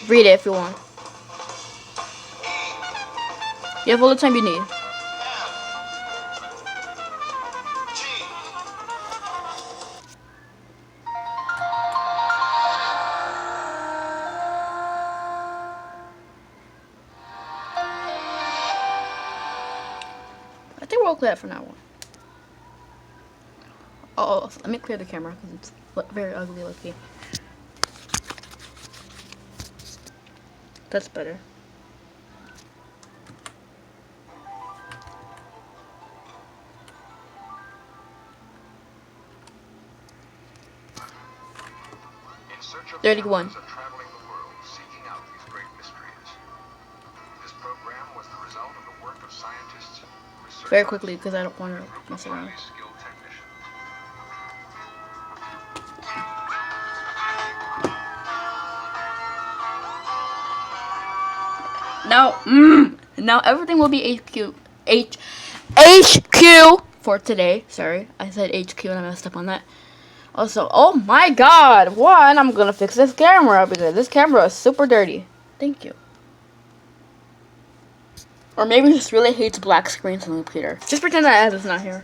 Read it if you want. You have all the time you need. I think we're all clear for now. Oh, let me clear the camera because it's very ugly looking. That's better. In search of 31. travelers are traveling the world, seeking out these great mysteries. This program was the result of the work of scientists, researchers, Very quickly because I don't want and a to group mess of around. highly skilled technicians. Now everything will be HQ for today. Sorry, I said HQ and I messed up on that. Also, oh my god, one, I'm gonna fix this camera because this camera is super dirty. Thank you. Or maybe he just really hates black screens on the computer. Just pretend that ad is not here.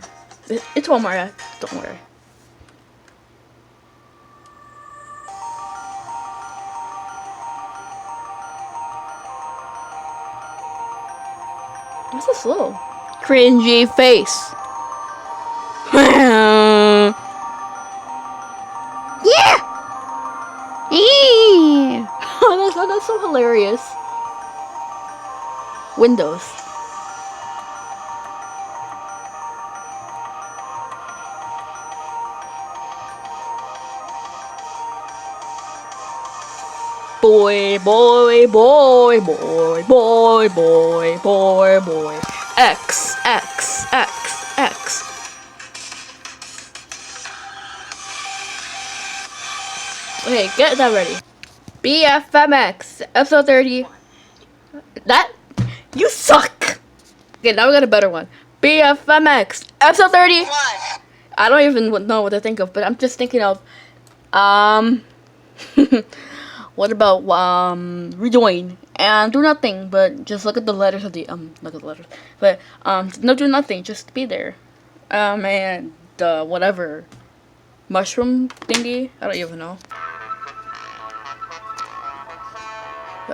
It's Walmart ad. Don't worry. What's so slow? Cringy face. Yeah! Yeah! That's so hilarious. Windows. Boy, boy, boy, boy, boy, boy, boy, boy. X, X, X, X. Okay, get that ready. BFMX, episode 30. That? You suck! Okay, now we got a better one. BFMX, episode 30. I don't even know what to think of, but I'm just thinking of, what about, rejoin and do nothing, but just look at the letters of the, look at the letters, but, no do nothing, just be there. And, whatever, mushroom thingy, I don't even know.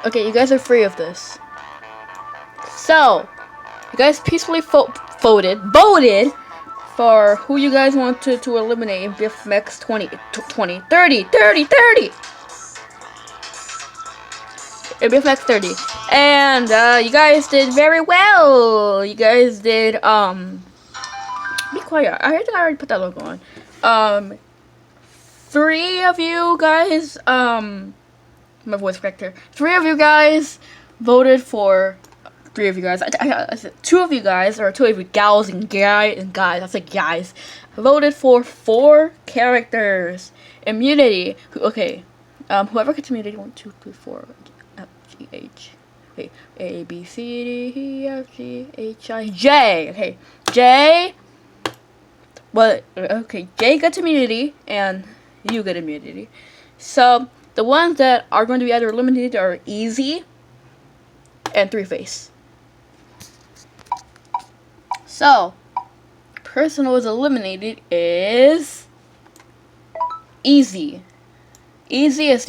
Okay, you guys are free of this. So, you guys peacefully voted for who you guys want to eliminate in BFMX 30. In BFMX 30. And, you guys did very well. You guys did, be quiet. I think I already put that logo on. 3 of you guys, my voice corrector. 3 of you guys voted for 3 of you guys. I said 2 of you guys, or 2 of you gals and guys. I said guys. Voted for 4 characters. Immunity. Okay. Whoever gets immunity, 1, 2, 3, 4, F, G, H. Okay. A, B, C, D, E, F, G, H, I, J. Okay. J. But okay, J gets immunity, and you get immunity. So the ones that are going to be either eliminated are Easy and 3-Face. So, person who was eliminated is Easy. Easy is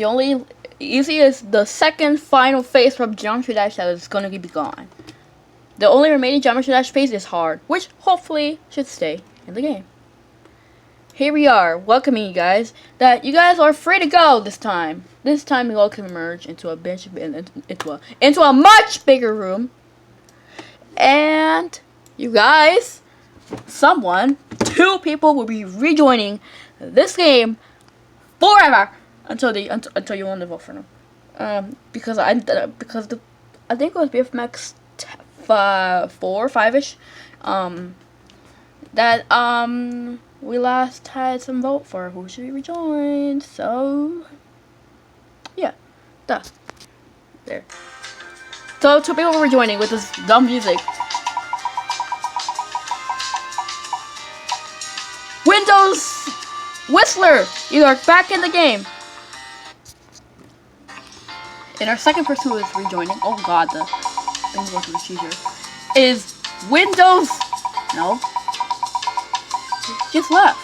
the second final face from Geometry Dash that is going to be gone. The only remaining Geometry Dash face is Hard, which hopefully should stay in the game. Here we are, welcoming you guys, that you guys are free to go this time. This time you all can emerge into a into a much bigger room. And you guys, 2 people will be rejoining this game forever until you want to vote for them. Because I think it was BFMX 4, 5-ish. We last had some vote for who should be rejoined, so yeah, there. So 2 people were rejoining with this dumb music. Windows Whistler, you are back in the game. And our second person who is rejoining, oh god, the thing's working with easier, is Windows. No. Just left.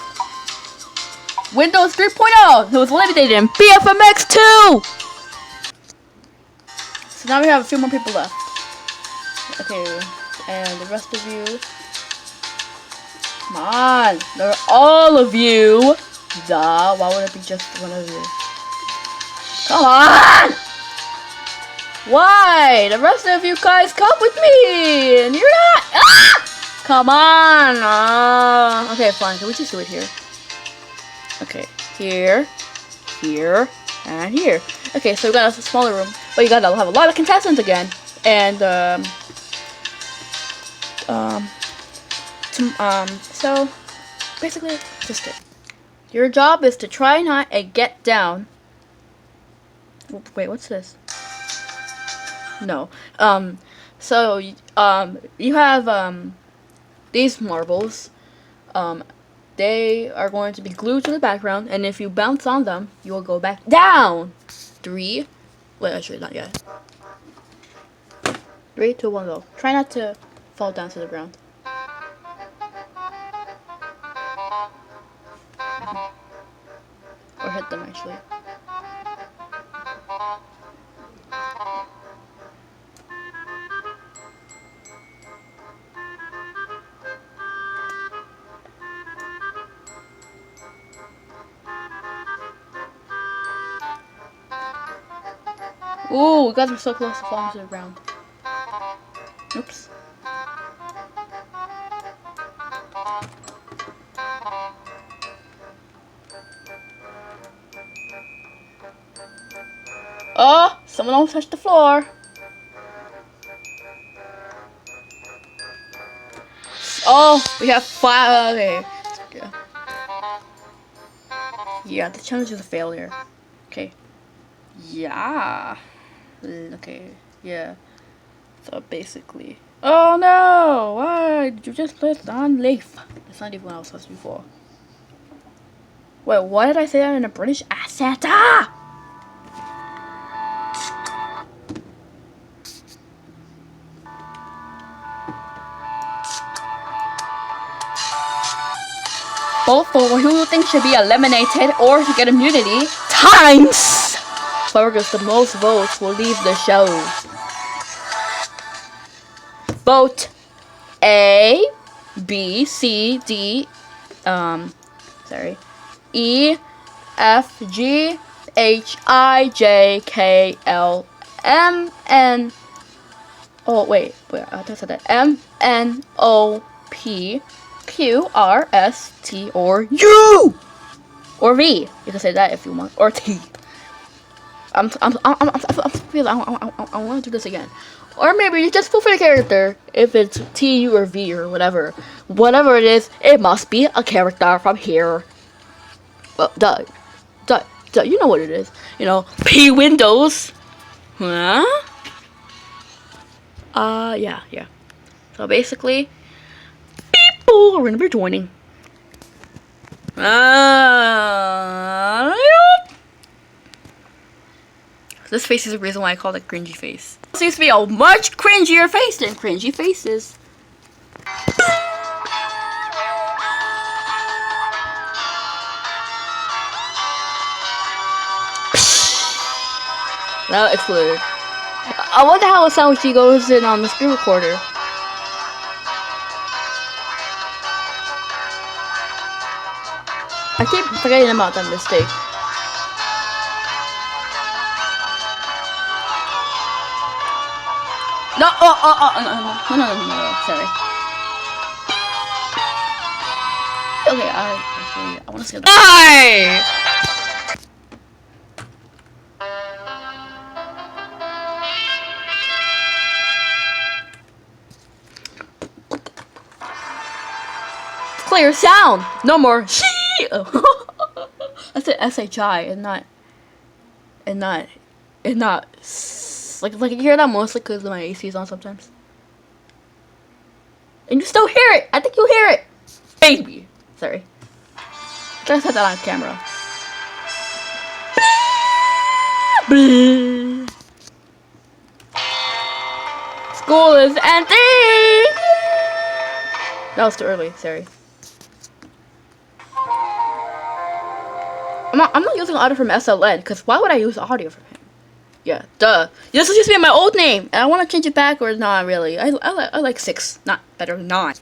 Windows 3.0, who was eliminated in BFMX 2! So now we have a few more people left. Okay, and the rest of you. Come on, they're all of you. Why would it be just one of you? Come on! Why? The rest of you guys come with me, and you're not. Ah! Come on. Okay, fine. Can we just do it here? Okay, here, here, and here. Okay, so we got a smaller room, but you gotta have a lot of contestants again, and so basically, just it. Your job is to try not and get down. Wait, what's this? No. So you have these marbles. They are going to be glued to the background, and if you bounce on them, you will go back down. 3. Wait, actually, not yet. 3, 2, 1, go. Try not to fall down to the ground. Or hit them, actually. Ooh, you guys are so close to falling to the ground. Oops. Oh, someone almost touched the floor. Oh, we have 5. Okay. Yeah, the challenge is a failure. Okay. Yeah. Okay. Yeah. So basically. Oh no! Why did you just click on leaf? That's not even what I was supposed to do before. Wait, why did I say that in a British accent? Ah! Both for who you think should be eliminated or to get immunity times. Whoever gets the most votes will leave the show. Vote A, B, C, D, sorry, E, F, G, H, I, J, K, L, M, N. Oh wait, I thought I said that. M, N, O, P, Q, R, S, T, or U, or V. You can say that if you want, or T. I want to do this again. Or maybe you just vote for the character. If it's T, U, or V, or whatever. Whatever it is, it must be a character from here. Well, duh. You know what it is. You know, P Windows. Huh? Yeah. So basically, people are gonna be joining. This face is the reason why I call it cringy face. It seems to be a much cringier face than cringy faces. That exploded. I wonder how it sounds when she goes in on the screen recorder. I keep forgetting about that mistake. No, no, sorry. Okay, I want to see that. Die! Clear sound! No more she. I said SHI and not like you hear that mostly because my AC is on sometimes. And you still hear it! I think you hear it! Baby! Sorry. I said that on camera. School is ending! That was too early, sorry. I'm not using audio from SLN, because why would I use audio from him? Yeah, duh. This used to be my old name, and I want to change it back, or not really. I like 6, not better, 9.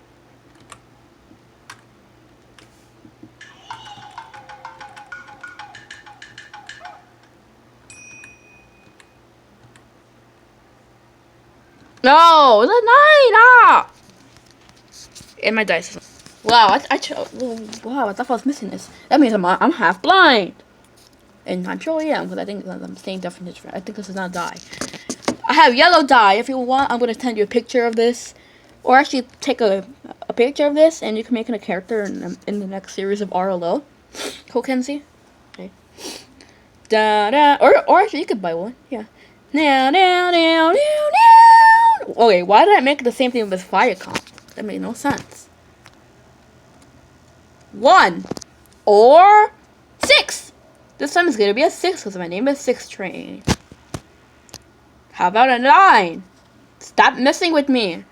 No, the 9, ah! And my dice. Wow, wow, I thought I was missing this. That means I'm half blind. And I'm sure I am, because I think I'm staying definition. I think this is not a die. I have yellow dye. If you want, I'm going to send you a picture of this. Or actually take a picture of this, and you can make it a character in the next series of RLO. Cool, Kenzie? Okay. Da-da. Or actually, you could buy one. Yeah. Now, now, now, now, now. Okay, why did I make the same thing with Firecom? That made no sense. 1 or 6. This time it's gonna be a 6 because my name is 6 Train. How about a 9? Stop messing with me.